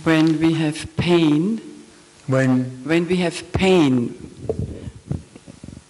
when we have pain, when we have pain,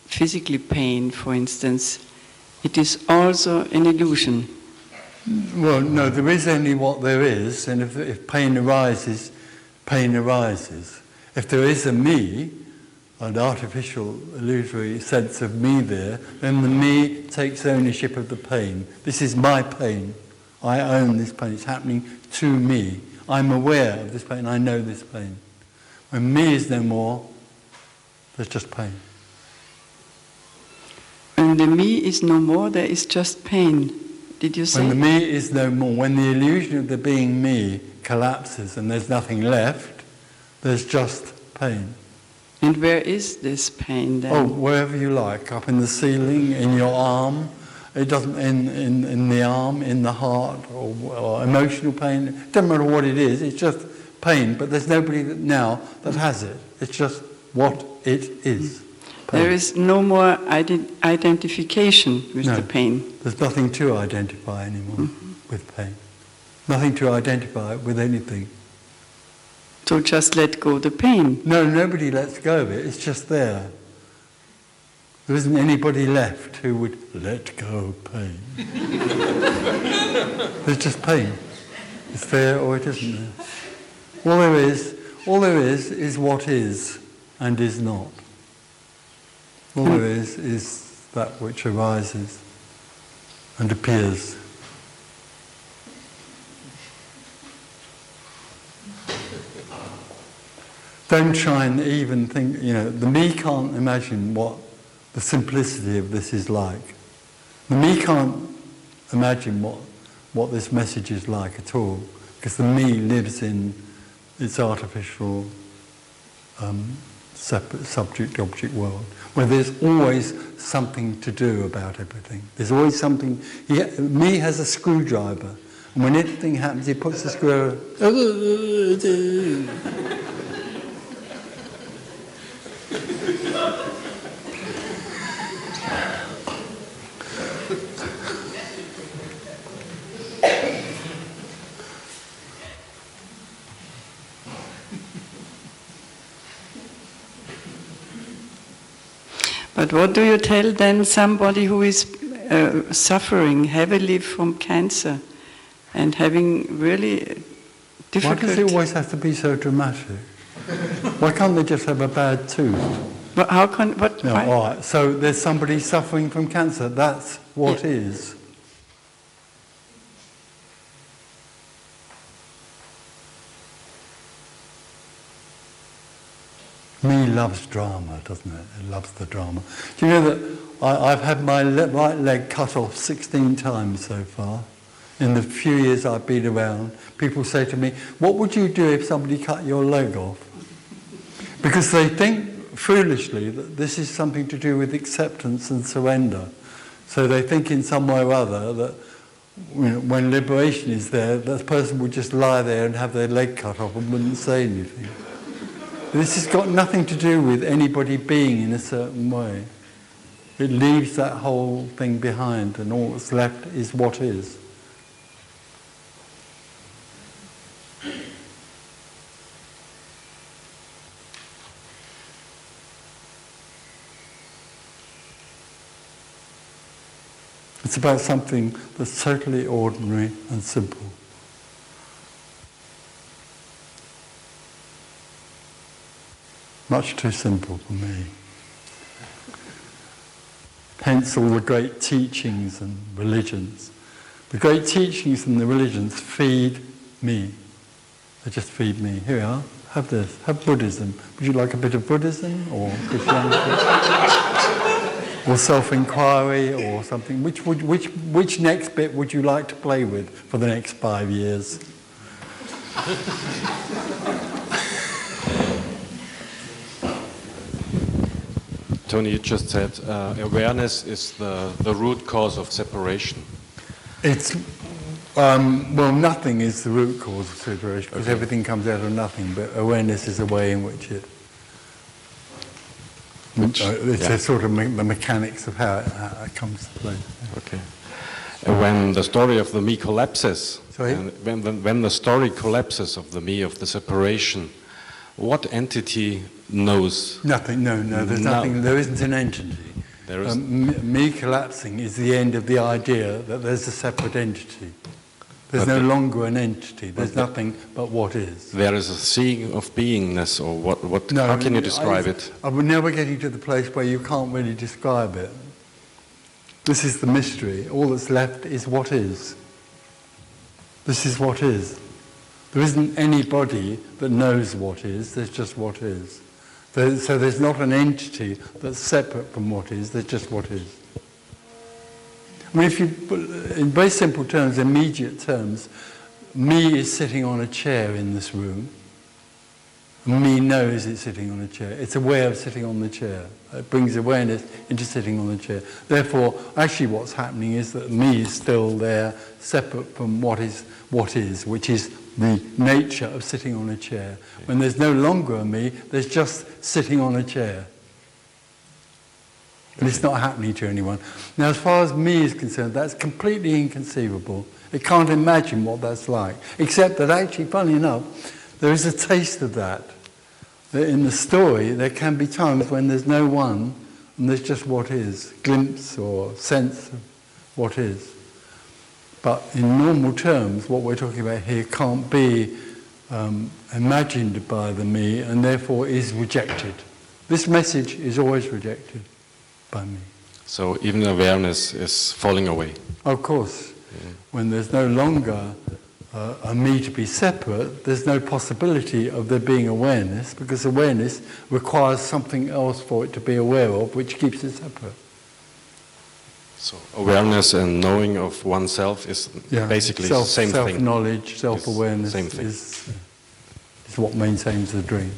physically pain, for instance, it is also an illusion. Well, no, there is only what there is, and if pain arises, pain arises. If there is a me, an artificial, illusory sense of me there, then the me takes ownership of the pain. This is my pain. I own this pain. It's happening to me. I'm aware of this pain. I know this pain. When me is no more, there's just pain. When the me is no more, there is just pain. Did you say? When the me is no more, when the illusion of the being me collapses and there's nothing left, there's just pain. And where is this pain then? Oh, wherever you like, up in the ceiling, in your arm. It doesn't, in the arm, in the heart, or emotional pain. It doesn't matter what it is, it's just pain, but there's nobody now that has it. It's just what it is. Pain. There is no more identification with the pain. There's nothing to identify anymore with pain. Nothing to identify with anything. So just let go the pain. No, nobody lets go of it. It's just there. There isn't anybody left who would let go of pain. There's just pain. It's there or it isn't there. All there is what is and is not. All there is that which arises and appears. Don't try and even think, the me can't imagine what the simplicity of this is like. The me can't imagine what this message is like at all, because the me lives in its artificial separate subject-object world, where there's always something to do about everything. There's always something. Me has a screwdriver, and when anything happens, he puts the screwdriver. But what do you tell then somebody who is suffering heavily from cancer and having really difficult... Why does it always have to be so dramatic? Why can't they just have a bad tooth? But how can... What, no, all right. So there's somebody suffering from cancer. That's what is. Me loves drama, doesn't it? It loves the drama. Do you know that I've had my right leg cut off 16 times so far? In the few years I've been around, people say to me, what would you do if somebody cut your leg off? Because they think, foolishly, that this is something to do with acceptance and surrender. So they think in some way or other that when liberation is there, that person would just lie there and have their leg cut off and wouldn't say anything. This has got nothing to do with anybody being in a certain way. It leaves that whole thing behind, and all that's left is what is. It's about something that's totally ordinary and simple. Much too simple for me. Hence all the great teachings and religions. The great teachings and the religions feed me. They just feed me. Here we are, have this, have Buddhism. Would you like a bit of Buddhism or Christianity? Or self-inquiry or something? Which next bit would you like to play with for the next 5 years? Tony, you just said awareness is the root cause of separation. It's, well, nothing is the root cause of separation, because everything comes out of nothing, but awareness is a way in which it... It's a sort of the mechanics of how it comes to play. Okay. When the story of the me collapses, Sorry? and when the story collapses of the me, of the separation, what entity knows? Nothing, no, there's No. nothing, there isn't an entity. There is- Me collapsing is the end of the idea that there's a separate entity. There's But no the- longer an entity, there's nothing but what is. There is a seeing of beingness, or what? No, how can you describe it? I'm never getting to the place where you can't really describe it. This is the mystery. All that's left is what is. This is what is. There isn't anybody that knows what is, there's just what is. So there's not an entity that's separate from what is, there's just what is. I mean, if you, in very simple terms, immediate terms, me is sitting on a chair in this room. Me knows it's sitting on a chair. It's aware of sitting on the chair. It brings awareness into sitting on the chair. Therefore, actually what's happening is that me is still there, separate from what is, which is the nature of sitting on a chair. When there's no longer a me, there's just sitting on a chair. And it's not happening to anyone. Now, as far as me is concerned, that's completely inconceivable. It can't imagine what that's like. Except that actually, funny enough, there is a taste of that. That in the story, there can be times when there's no one and there's just what is, glimpse or sense of what is. But in normal terms, what we're talking about here can't be imagined by the me and therefore is rejected. This message is always rejected by me. So even awareness is falling away. Of course, when there's no longer a me to be separate, there's no possibility of there being awareness, because awareness requires something else for it to be aware of, which keeps it separate. So awareness and knowing of oneself is basically the same thing. Self-knowledge, self-awareness Same thing. is what maintains the dream.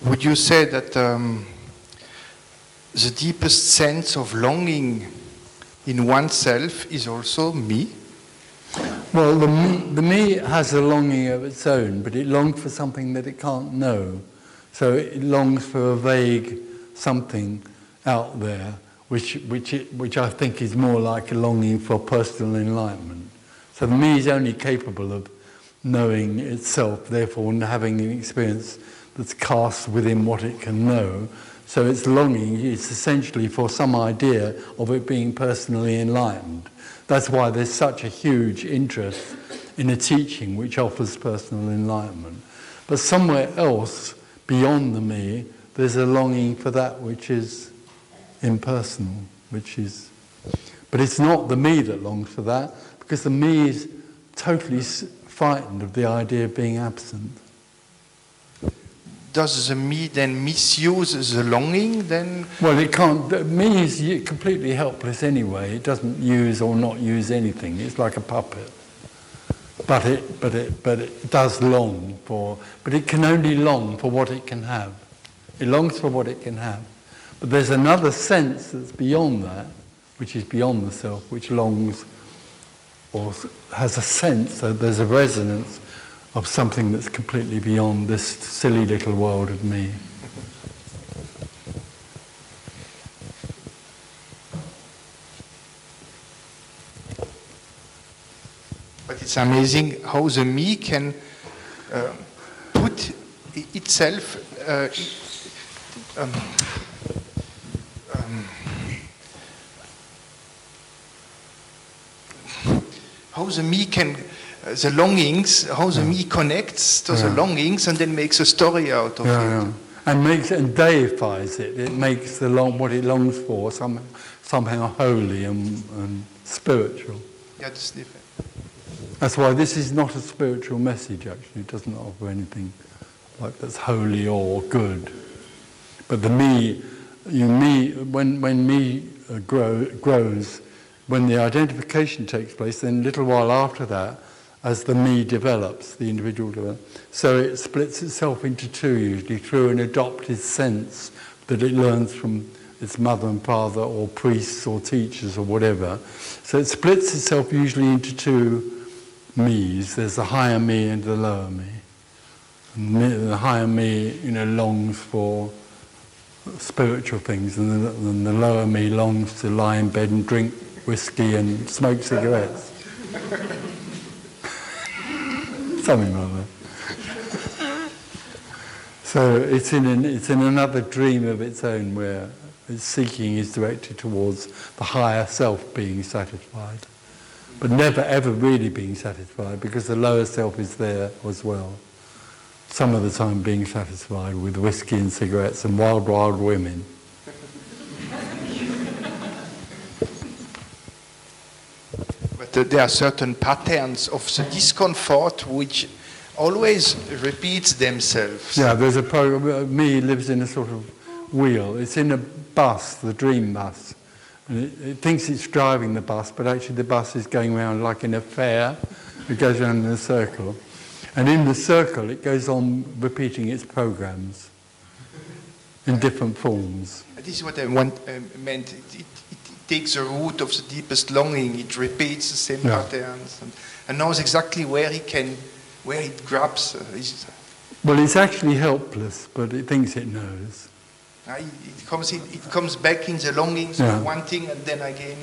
Would you say that the deepest sense of longing in oneself is also me? Well, the me has a longing of its own, but it longs for something that it can't know. So it longs for a vague something out there, which I think is more like a longing for personal enlightenment. So the me is only capable of knowing itself, therefore having an experience that's cast within what it can know. So its longing is essentially for some idea of it being personally enlightened. That's why there's such a huge interest in a teaching which offers personal enlightenment. But somewhere else, beyond the me, there's a longing for that which is impersonal, but it's not the me that longs for that, because the me is totally frightened of the idea of being absent. Does the me then misuse the longing then? Well, it can't. The me is completely helpless anyway. It doesn't use or not use anything. It's like a puppet. But it does long for. But it can only long for what it can have. It longs for what it can have. But there's another sense that's beyond that, which is beyond the self, which longs or has a sense. So there's a resonance of something that's completely beyond this silly little world of me. But it's amazing how the me can put itself how the me can the longings, how the me connects to the longings and then makes a story out of it. And deifies it. It makes what it longs for somehow holy and spiritual. Yeah, that's different. That's why this is not a spiritual message, actually. It doesn't offer anything like that's holy or good. But the me, when me grows, when the identification takes place, then a little while after that, as the me develops, the individual develops, so it splits itself into two, usually through an adopted sense that it learns from its mother and father or priests or teachers or whatever. So it splits itself usually into two me's. There's the higher me and the lower me. And the higher me, longs for spiritual things, and then the lower me longs to lie in bed and drink whiskey and smoke cigarettes. Something like that. So it's in another dream of its own where its seeking is directed towards the higher self being satisfied, but never ever really being satisfied, because the lower self is there as well. Some of the time being satisfied with whiskey and cigarettes and wild, wild women. But there are certain patterns of the discomfort which always repeats themselves. Yeah, there's a program. Me lives in a sort of wheel. It's in a bus, the dream bus, and it thinks it's driving the bus, but actually the bus is going around like in a fair. It goes around in a circle, and in the circle it goes on repeating its programs in different forms. This is what I meant. It takes the root of the deepest longing. It repeats the same patterns and knows exactly where it grabs. Well, it's actually helpless, but it thinks it knows. It comes back in the longings of wanting, and then again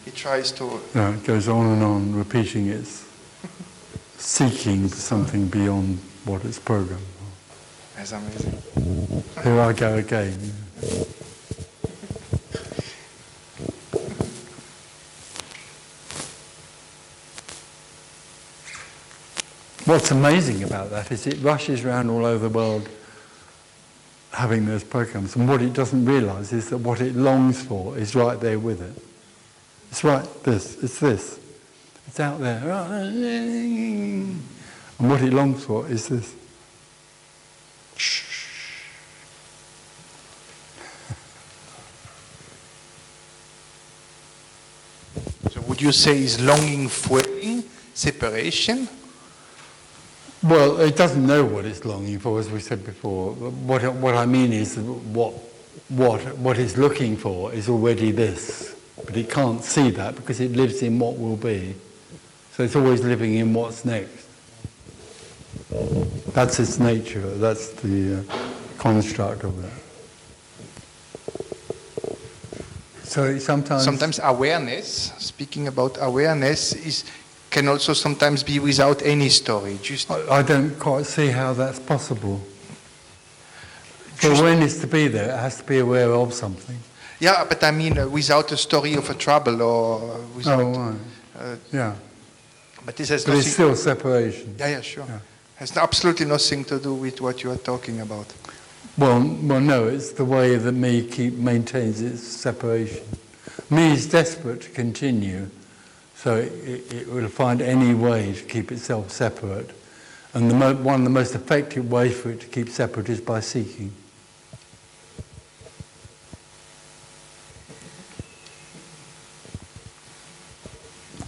it tries to... Yeah, it goes on and on, repeating its seeking for something beyond what it's programmed for. That's amazing. Here I go again. What's amazing about that is it rushes around all over the world having those programs, and what it doesn't realise is that what it longs for is right there with it. It's this. It's out there. And what it longs for is this. So would you say is longing fueling separation? Well, it doesn't know what it's longing for, as we said before. What I mean is what it's looking for is already this, but it can't see that because it lives in what will be. So it's always living in what's next. That's its nature. That's the construct of that. So sometimes awareness. Speaking about awareness can also sometimes be without any story. I don't quite see how that's possible. For awareness to be there, it has to be aware of something. Yeah, but I mean without a story of a trouble or without... Oh, right. Yeah. But this has but it's still separation. Yeah, sure. Yeah. Has absolutely nothing to do with what you are talking about. Well, no, it's the way that me maintains its separation. Me is desperate to continue. So it will find any way to keep itself separate. And one of the most effective ways for it to keep separate is by seeking.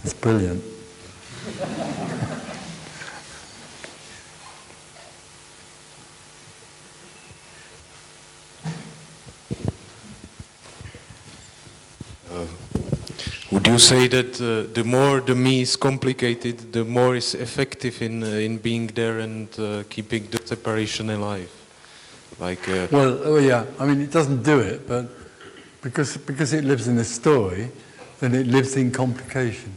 It's brilliant. Would you say that the more the me is complicated, the more is effective in being there and keeping the separation alive? Yeah. I mean, it doesn't do it, but because it lives in a story, then it lives in complication.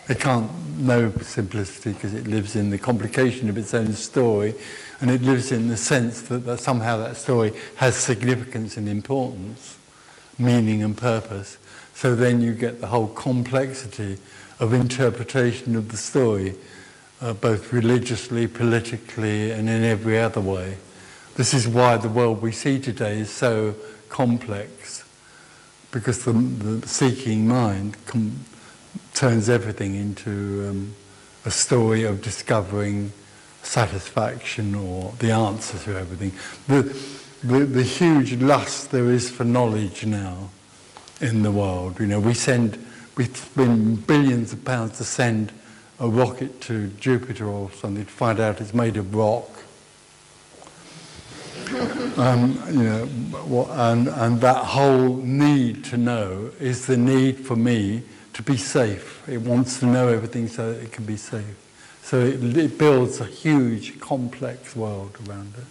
It can't know simplicity because it lives in the complication of its own story, and it lives in the sense that somehow that story has significance and importance, meaning and purpose. So then you get the whole complexity of interpretation of the story, both religiously, politically, and in every other way. This is why the world we see today is so complex, because the seeking mind turns everything into a story of discovering satisfaction or the answer to everything. The huge lust there is for knowledge now in the world. You know, we spend billions of pounds to send a rocket to Jupiter or something to find out it's made of rock. And that whole need to know is the need for me to be safe. It wants to know everything so that it can be safe. So it builds a huge, complex world around it.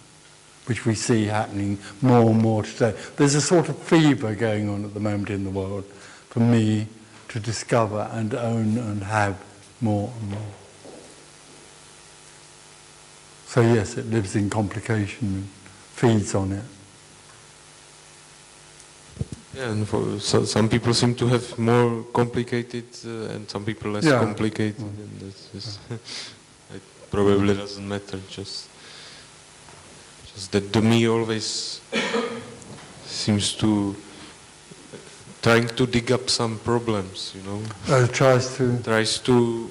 which we see happening more and more today. There's a sort of fever going on at the moment in the world for me to discover and own and have more and more. So yes, it lives in complication and feeds on it. Yeah, and for some people seem to have more complicated and some people less complicated. And that's just, it probably doesn't matter, just that the me always seems to trying to dig up some problems, you know. Tries to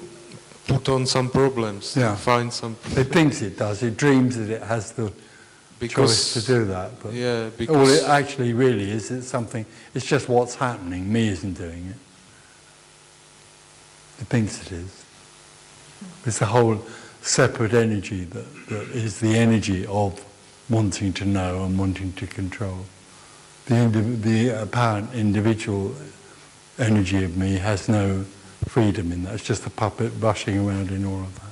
put on some problems, to find some. It thinks it does. It dreams that it has the choice to do that. But all it actually really is, it's just what's happening. Me isn't doing it. It thinks it is. It's a whole separate energy that is the energy of wanting to know and wanting to control. The apparent individual energy of me has no freedom in that. It's just a puppet rushing around in all of that.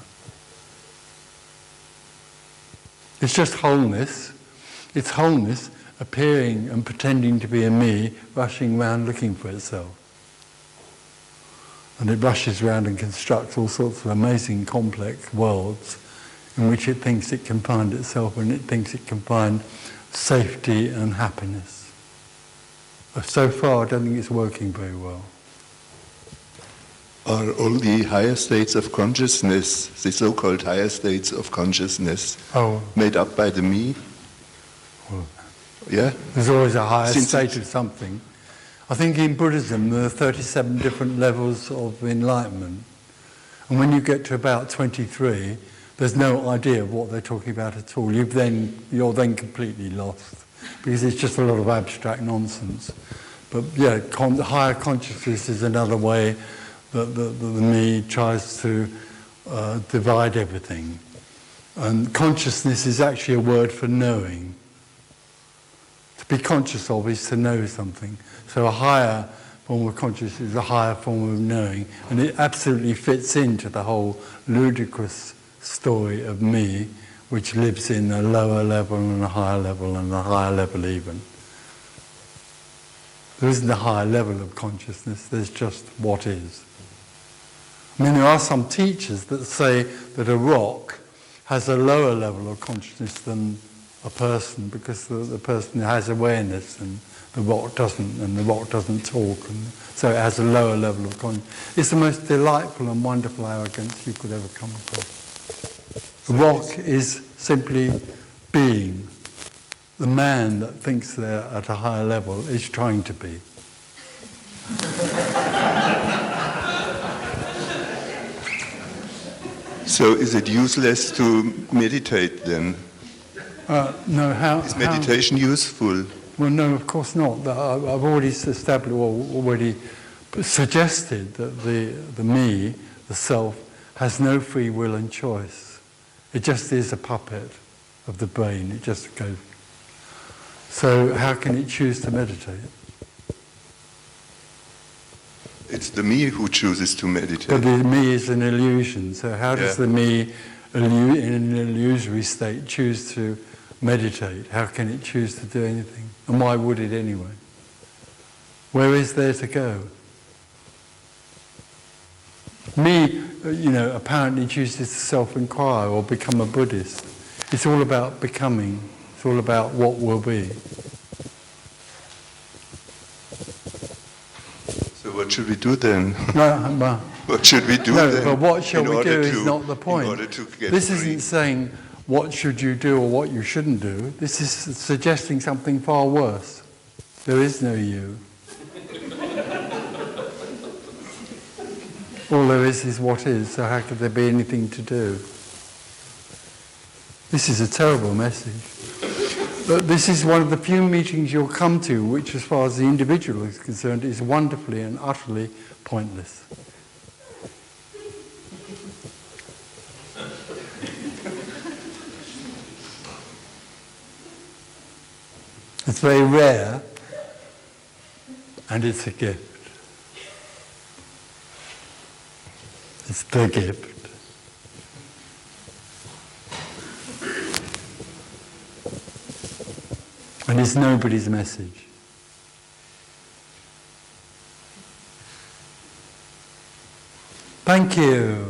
It's just wholeness. It's wholeness appearing and pretending to be a me, rushing around looking for itself. And it rushes around and constructs all sorts of amazing complex worlds in which it thinks it can find itself, and it thinks it can find safety and happiness. But so far, I don't think it's working very well. Are all the higher states of consciousness, the so-called higher states of consciousness, made up by the me? Well, yeah? There's always a higher state of something. I think in Buddhism there are 37 different levels of enlightenment. And when you get to about 23, there's no idea of what they're talking about at all. You're then completely lost, because it's just a lot of abstract nonsense. But yeah, higher consciousness is another way that the me tries to divide everything. And consciousness is actually a word for knowing. To be conscious of is to know something. So a higher form of consciousness is a higher form of knowing. And it absolutely fits into the whole ludicrous story of me, which lives in a lower level and a higher level and a higher level even. There isn't a higher level of consciousness, there's just what is. I mean, there are some teachers that say that a rock has a lower level of consciousness than a person, because the person has awareness and the rock doesn't, and the rock doesn't talk, and so it has a lower level of consciousness. It's the most delightful and wonderful arrogance you could ever come across. The rock is simply being. The man that thinks they're at a higher level is trying to be. So is it useless to meditate then? No, how... Is meditation useful? Well, no, of course not. I've already established, already suggested that the me, the self, has no free will and choice. It just is a puppet of the brain. It just goes. So how can it choose to meditate? It's the me who chooses to meditate. But the me is an illusion. So how does the me, in an illusory state, choose to meditate? How can it choose to do anything? And why would it anyway? Where is there to go? Me, apparently chooses to self-inquire or become a Buddhist. It's all about becoming. It's all about what will be. So what should we do then? No, what should we do then? No, but what shall we do is not the point. In order to get this free. isn't saying what should you do or what you shouldn't do. This is suggesting something far worse. There is no you. All there is what is, so how could there be anything to do? This is a terrible message. But this is one of the few meetings you'll come to which, as far as the individual is concerned, is wonderfully and utterly pointless. It's very rare, and it's a gift. It's the gift. And it's nobody's message. Thank you.